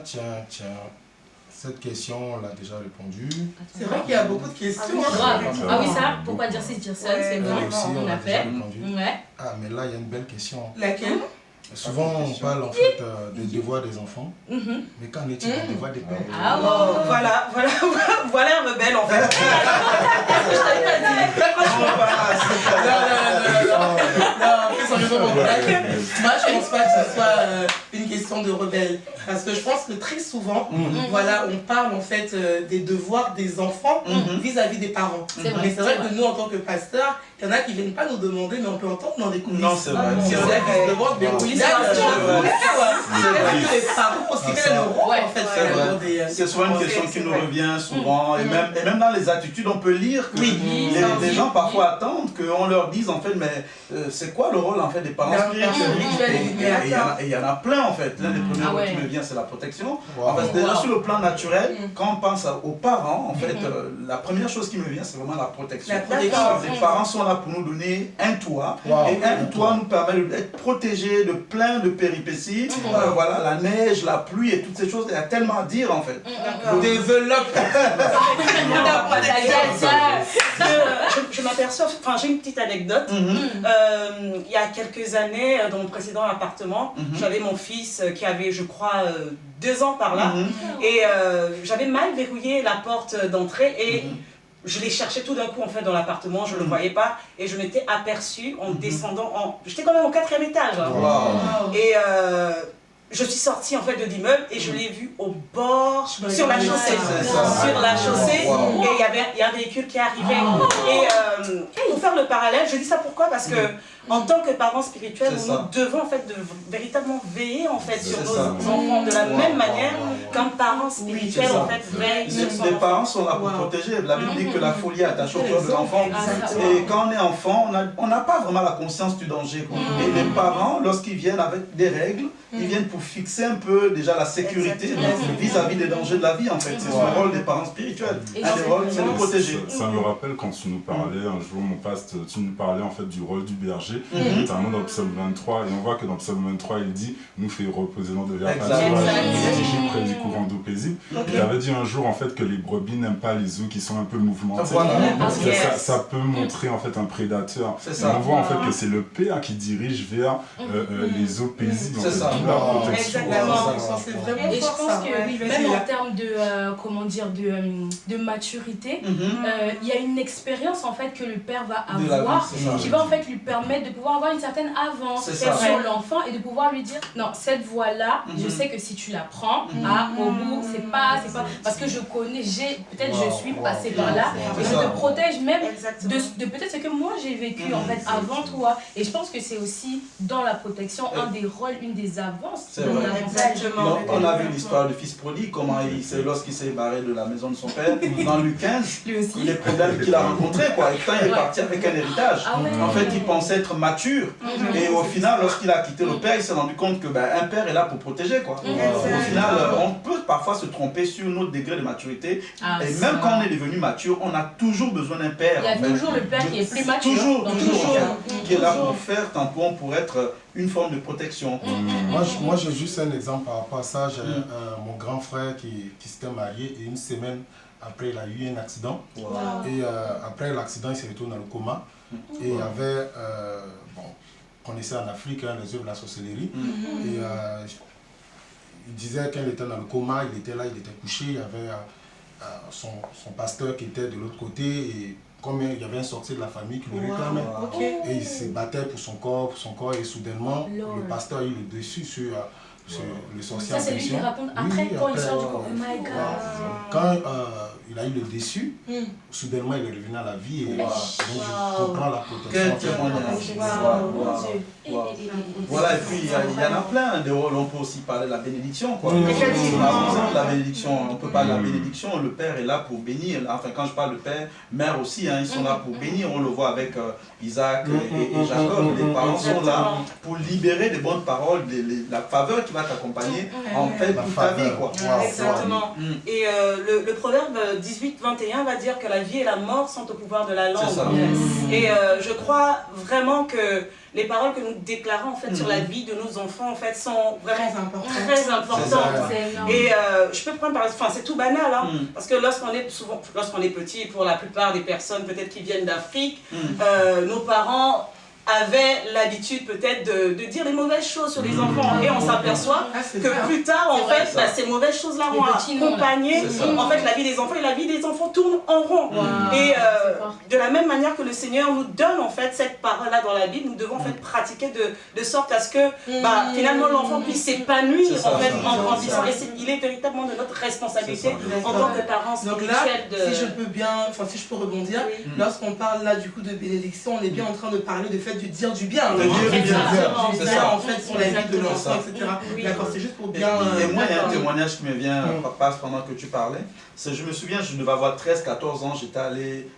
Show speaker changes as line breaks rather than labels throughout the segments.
Tiens. Cette question, on l'a déjà répondu.
C'est vrai qu'il y a beaucoup de questions.
Ah oui, ça, pourquoi dire si dire seul, c'est bon,
on
a
déjà
fait.
répondu.
Ouais.
Ah, mais là, il y a une belle question.
Laquelle?
Souvent, on parle en fait des devoirs des enfants, mais qu'en est-il des devoirs des parents?
Ah bon.
Voilà un rebelle en fait. Moi, je pense pas que ce soit une question de rebelle. Parce que je pense que très souvent, voilà, on parle en fait des devoirs des enfants vis-à-vis des parents. Mais c'est vrai que nous, en tant que pasteurs, il y en a qui ne viennent pas nous demander, mais on peut entendre dans les coulisses.
Non, c'est vrai.
C'est vrai qu'ils se demandent, mais oui, les parents aussi, quel est le rôle en fait?
C'est souvent une question qui nous revient souvent. Et même dans les attitudes, on peut lire que les gens parfois attendent qu'on leur dise en fait, mais c'est quoi le rôle en fait des parents spirituels? Et il y en a plein en fait. L'un des premiers mots qui me vient, c'est la protection. En fait, déjà sur le plan naturel, quand on pense aux parents, en fait, la première chose qui me vient, c'est vraiment la protection. Les parents sont là pour nous donner un toit. Et un toit nous permet d'être protégés de plein de péripéties. Voilà, la neige, la pluie et toutes ces choses. Il y a tellement à dire en fait.
Développe.
Je m'aperçois, enfin j'ai une petite anecdote. Il y a quelques années, dans mon précédent appartement, j'avais mon fils qui avait, je crois, 2 ans par là. Et j'avais mal verrouillé la porte d'entrée et je l'ai cherché tout d'un coup en fait dans l'appartement, je ne le voyais pas et je m'étais aperçue en descendant, j'étais quand même au 4e étage. Et je suis sortie en fait de l'immeuble et je l'ai vu au bord, sur la chaussée. Sur la chaussée, et il y a un véhicule qui arrivait. Et pour faire le parallèle, je dis ça pourquoi? Parce que en tant que parents spirituels, nous devons en fait véritablement veiller en fait sur nos enfants de la même manière qu'un parent spirituel en fait veille sur son enfant.
Les parents sont là pour protéger. La Bible dit que la folie attache au cœur de l'enfant. Et quand on est enfant, on n'a pas vraiment la conscience du danger. Et les parents, lorsqu'ils viennent avec des règles, ils viennent pour fixer un peu déjà la sécurité vis-à-vis des dangers de la vie en fait. C'est le rôle des parents spirituels. Le rôle, c'est de protéger.
Ça me rappelle quand tu nous parlais un jour, mon pasteur, tu nous parlais en fait du rôle du berger, notamment dans le psaume 23, et on voit que dans le psaume 23, il dit « nous fait reposer dans de verts pâturages, et près du courant d'eau paisible ». Il avait dit un jour en fait que les brebis n'aiment pas les eaux qui sont un peu mouvementées, parce que ça peut montrer en fait un prédateur. On voit en fait que c'est le père qui dirige vers les eaux paisibles. La protection.
Et je pense que même en termes de, comment dire, de maturité, il y a une expérience en fait que le père va avoir qui va en fait lui permettre de pouvoir avoir une certaine avance sur l'enfant et de pouvoir lui dire non, cette voie-là, je sais que si tu la prends, au bout, c'est pas parce que je connais, peut-être je suis passée par là et je te protège même de peut-être ce que moi j'ai vécu en fait avant toi. Et je pense que c'est aussi dans la protection un des rôles, une des avances.
On a vu l'histoire du fils prodigue, comment lorsqu'il s'est barré de la maison de son père, dans Luc 15, les problèmes qu'il a rencontrés, et quand il est parti avec un héritage. En fait, il pensait être mature, et au final, lorsqu'il a quitté le père, il s'est rendu compte que un père est là pour protéger. Au final, on peut parfois se tromper sur notre degré de maturité, et même quand on est devenu mature, on a toujours besoin d'un père.
Il y a toujours le père qui est plus mature.
Toujours, qui est là pour faire tampon, pour être une forme de protection.
Moi j'ai juste un exemple par rapport à ça. J'ai mon grand frère qui s'était marié et une semaine après il a eu un accident. Et après l'accident il s'est retrouvé dans le coma. Et il y avait, on connaissait en Afrique les œuvres de la sorcellerie. Et il disait qu'il était dans le coma, il était là, il était couché, il y avait son pasteur qui était de l'autre côté. Et comme il y avait un sorcier de la famille qui le réclamait, et il se battait pour son corps, et soudainement, le pasteur a eu le dessus sur le sorcier en question.
Ça, c'est lui qui raconte après, quand il sort du corps. Oh my God.
Quand il a eu le dessus, soudainement, il est revenu à la vie, et donc je comprends la protection.
Quel témoignage. Voilà, et puis il y en a plein de rôles. On peut aussi parler de la bénédiction. La bénédiction, on peut parler de la bénédiction. Le père est là pour bénir. Enfin, quand je parle de père, mère aussi, ils sont là pour bénir. On le voit avec Isaac et Jacob. Les parents sont là pour libérer des bonnes paroles, la faveur qui va va t'accompagner en fait toute ta vie, quoi.
Exactement. Et le proverbe 18-21 va dire que la vie et la mort sont au pouvoir de la langue. Et je crois vraiment que les paroles que nous déclarons en fait sur la vie de nos enfants en fait sont vraiment très importantes. Et je peux prendre par exemple, enfin c'est tout banal, hein, parce que lorsqu'on est petit, pour la plupart des personnes peut-être qui viennent d'Afrique, nos parents avaient l'habitude peut-être de dire les mauvaises choses sur les enfants et on s'aperçoit que plus tard en fait ces mauvaises choses là vont accompagner en fait la vie des enfants et la vie des enfants tourne en rond. Et de la même manière que le Seigneur nous donne en fait cette parole là dans la Bible, nous devons en fait pratiquer de sorte à ce que finalement l'enfant puisse s'épanouir en fait en grandissant, et il est véritablement de notre responsabilité en tant que parents spirituels.
Donc là, si je peux bien, enfin si je peux rebondir, lorsqu'on parle là du coup de bénédiction, on est bien en train de parler du fait de dire du bien.
De dire du bien,
c'est ça en fait sur la vie de l'enfant, etc. D'accord, c'est juste pour bien.
Et moi, il y a un témoignage qui me vient, papa, pendant que tu parlais. Je me souviens, je devais avoir 13-14 ans, j'étais allé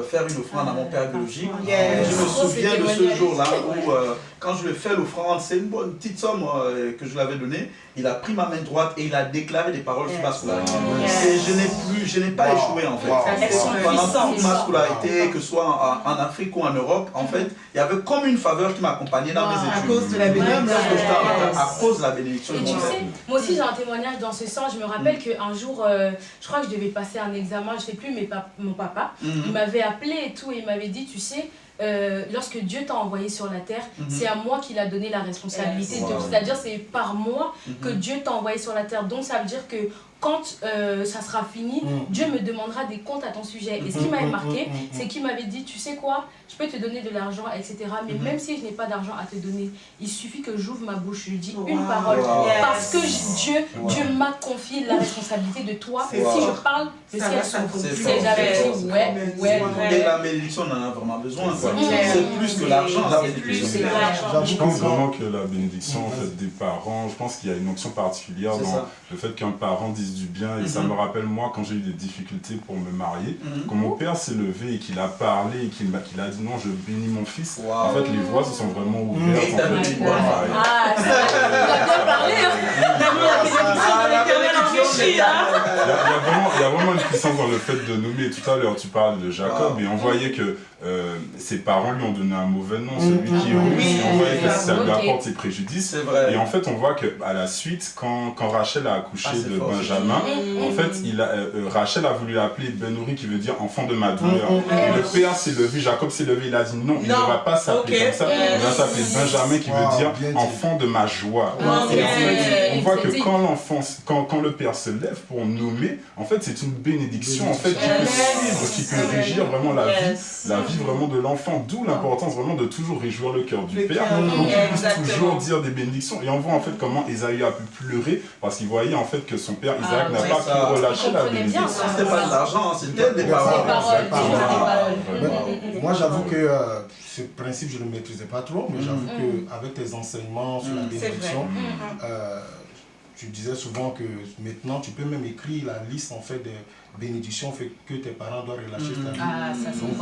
faire une offrande à mon père biologique. Je me souviens de ce jour-là où, quand je lui ai fait l'offrande, c'est une bonne petite somme que je lui avais donnée. Il a pris ma main droite et il a déclaré des paroles sur ma scolarité. Et je n'ai pas échoué en fait. Pendant toute ma scolarité, que ce soit en Afrique ou en Europe, en fait, il y avait comme une faveur qui m'accompagnait dans mes études.
À cause de la bénédiction.
À cause de la bénédiction.
Et tu sais, moi aussi j'ai un témoignage dans ce sens. Je me rappelle qu'un jour, je crois que je devais passer un examen, je ne sais plus, mais mon papa, il m'avait appelé et tout, et il m'avait dit, tu sais, lorsque Dieu t'a envoyé sur la terre, c'est à moi qu'il a donné la responsabilité. C'est-à-dire c'est par moi que Dieu t'a envoyé sur la terre. Donc ça veut dire que quand ça sera fini, Dieu me demandera des comptes à ton sujet. Et ce qui m'avait marqué, c'est qu'il m'avait dit, tu sais quoi, je peux te donner de l'argent, etc. Mais même si je n'ai pas d'argent à te donner, il suffit que j'ouvre ma bouche, je dis une parole. Parce que Dieu m'a confié la responsabilité de toi. Si je parle, le ciel s'ouvre. J'avais dit, ouais.
Et la bénédiction, on en a vraiment besoin. C'est plus que l'argent, la bénédiction.
Je pense vraiment que la bénédiction en fait, des parents, je pense qu'il y a une onction particulière dans le fait qu'un parent dise du bien. Et ça me rappelle, moi, quand j'ai eu des difficultés pour me marier, quand mon père s'est levé et qu'il a parlé et qu'il a dit non, je bénis mon fils, en fait, les voies se sont vraiment ouvertes.
Il a bien parlé.
Il y a vraiment une puissance dans le fait de nommer. Tout à l'heure, tu parles de Jacob et on voyait que ses parents lui ont donné un mauvais nom, celui qui on voyait que ça lui apporte ses préjudices. Et en fait, on voit qu'à la suite, quand Rachel a accouché de Benjamin, en fait, Rachel a voulu l'appeler Ben-Uri, qui veut dire enfant de ma douleur. Et le père s'est levé, Jacob s'est levé, il a dit non, il ne va pas s'appeler comme ça, il va s'appeler Benjamin, qui veut dire enfant de ma joie. Et en fait, on voit que quand le père se lève pour nommer, en fait, c'est une bénédiction en fait, qui peut suivre, qui peut régir vraiment la vie vraiment de l'enfant, d'où l'importance vraiment de toujours réjouir le cœur du père, donc il puisse toujours dire des bénédictions. Et on voit en fait comment Ésaü a pu pleurer parce qu'il voyait en fait que son père Isaac n'a pas pu relâcher la bénédiction.
C'était pas de l'argent, c'était des paroles.
Moi j'avoue que ce principe je ne le maîtrisais pas trop, mais j'avoue qu'avec tes enseignements sur la bénédiction, tu disais souvent que maintenant tu peux même écrire la liste en fait des bénédictions que tes parents doivent relâcher ta vie. Donc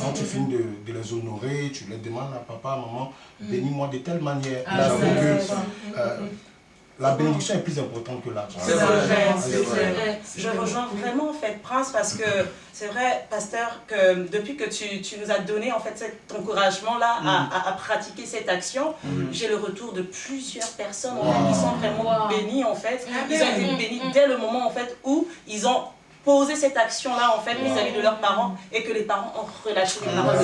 quand tu finis de les honorer, tu les demandes à papa, à maman, bénis-moi de telle manière. J'avoue que la bénédiction est plus importante que l'argent.
C'est vrai. Je rejoins vraiment en fait Prince, parce que c'est vrai, pasteur, que depuis que tu nous as donné en fait cet encouragement là à pratiquer cette action, j'ai le retour de plusieurs personnes en fait, qui sont vraiment bénies en fait. Ils ont été bénis dès le moment en fait où ils ont poser cette action-là en fait vis-à-vis de leurs parents et que les parents ont relâché les paroles.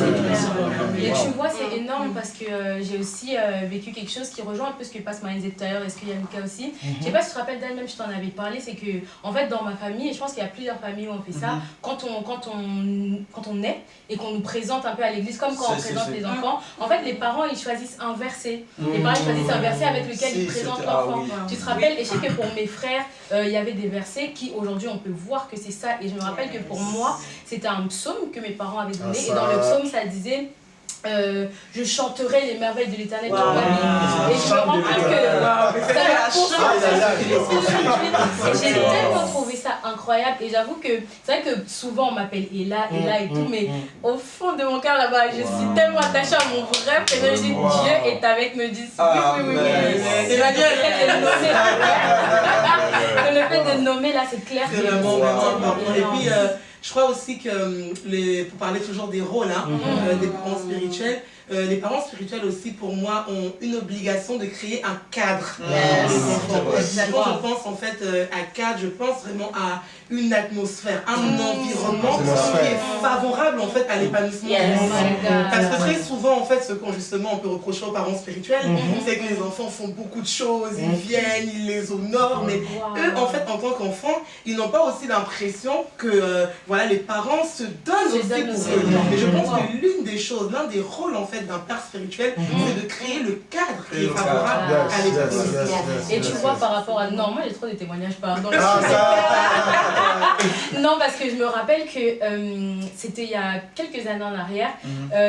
Et tu vois, c'est énorme parce que j'ai aussi vécu quelque chose qui rejoint un peu ce que Pasma disait tout à l'heure, est-ce qu'il y a Mika aussi. Je sais pas si tu te rappelles d'elle, même je t'en avais parlé, c'est que en fait dans ma famille, et je pense qu'il y a plusieurs familles où on fait ça, quand on naît et qu'on nous présente un peu à l'église, comme quand on présente les enfants, en fait les parents ils choisissent un verset. Les parents ils choisissent un verset avec lequel ils présentent l'enfant. Tu te rappelles, et je sais que pour mes frères, il y avait des versets qui aujourd'hui on peut voir que c'est ça, et je me rappelle que pour moi c'était un psaume que mes parents avaient donné, et dans le psaume ça disait je chanterai les merveilles de l'Éternel toute ma vie. Et je me rends compte que ça J'ai tellement trouvé ça incroyable et j'avoue que c'est vrai que souvent on m'appelle Ella et tout, mais au fond de mon cœur là-bas, je suis tellement attachée à mon vrai prénom. Je dis Dieu est avec me dit oui. Le fait de nommer là, c'est clair.
C'est vraiment important. Et puis, je crois aussi que, pour parler toujours des rôles des parents spirituels, les parents spirituels aussi, pour moi, ont une obligation de créer un cadre pour les enfants. Quand je pense en fait à cadre, je pense vraiment à une atmosphère, un environnement qui est favorable en fait à l'épanouissement des enfants. Parce que très souvent, en fait, ce qu'on justement on peut reprocher aux parents spirituels, c'est que les enfants font beaucoup de choses, ils viennent, ils les honorent, mais eux, en fait, en tant qu'enfants, ils n'ont pas aussi l'impression que voilà, les parents se donnent aussi pour eux. Et je pense que l'une des choses, l'un des rôles en fait d'un père spirituel, c'est de créer le cadre qui est favorable à l'épanouissement.
Et tu vois par rapport à... Non, moi j'ai trop de témoignages pardon. Non, parce que je me rappelle que c'était il y a quelques années en arrière,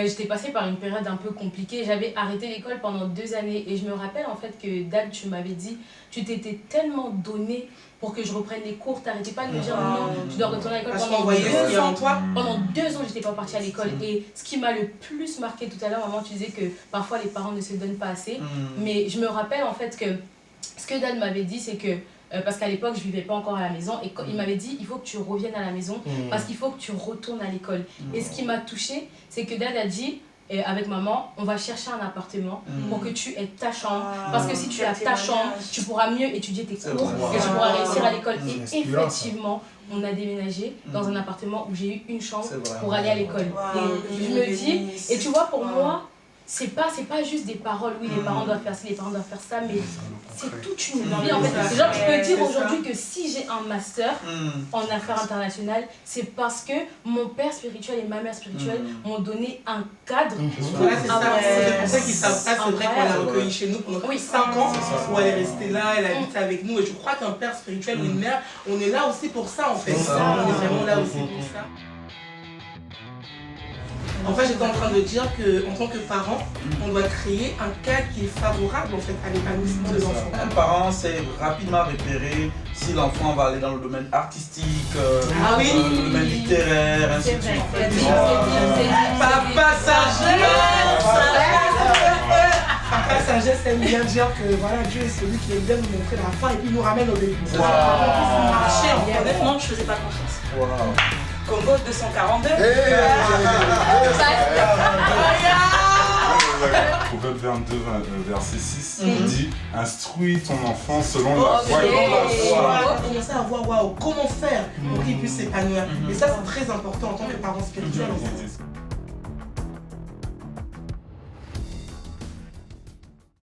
j'étais passée par une période un peu compliquée, j'avais arrêté l'école pendant 2 années et je me rappelle en fait que Dad, tu m'avais dit, tu t'étais tellement donné pour que je reprenne les cours, t'arrêtais pas de me dire non, tu dois retourner à l'école pendant 2 ans. Pendant 2 ans, j'étais pas partie à l'école. Et ce qui m'a le plus marqué tout à l'heure, maman, tu disais que parfois les parents ne se donnent pas assez. Mais je me rappelle en fait que ce que Dad m'avait dit, c'est que parce qu'à l'époque, je vivais pas encore à la maison et il m'avait dit il faut que tu reviennes à la maison parce qu'il faut que tu retournes à l'école. Et ce qui m'a touchée, c'est que Dad a dit avec maman, on va chercher un appartement pour que tu aies ta chambre. Parce que si tu as ta chambre, tu pourras mieux étudier tes cours et tu pourras réussir à l'école. Et effectivement, on a déménagé dans un appartement où j'ai eu une chambre pour aller à l'école. Et je me dis, et tu vois, pour moi, c'est pas juste des paroles, oui, les parents doivent faire ci, les parents doivent faire ça, mais c'est toute une vie en fait. Genre, je peux dire aujourd'hui que si j'ai un master en affaires internationales, c'est parce que mon père spirituel et ma mère spirituelle m'ont donné un cadre.
Voilà, c'est ça. C'est pour ça qu'ils savent pas, c'est vrai qu'on l'a recueilli chez nous pendant 5 ans, où elle est restée là, elle habite avec nous, et je crois qu'un père spirituel ou une mère, on est là aussi pour ça en fait. On est vraiment là aussi pour ça. En fait, j'étais en train de dire qu'en tant que parent, on doit créer un cadre qui est favorable en fait, à l'épanouissement des enfants.
Un parent sait rapidement repérer si l'enfant va aller dans le domaine artistique, le domaine littéraire, ainsi de suite.
Papa sagesse! Papa sagesse aime bien dire que voilà, Dieu est celui qui aime bien nous montrer la fin et puis nous ramène au début.
Marcher, honnêtement, je faisais pas confiance. Congo 242.
Proverbe 22, verset 6, dit « Instruis ton enfant selon la voie
On va commencer à voir comment faire pour qu'il puisse s'épanouir. Et ça, c'est très important en tant que parent spirituel.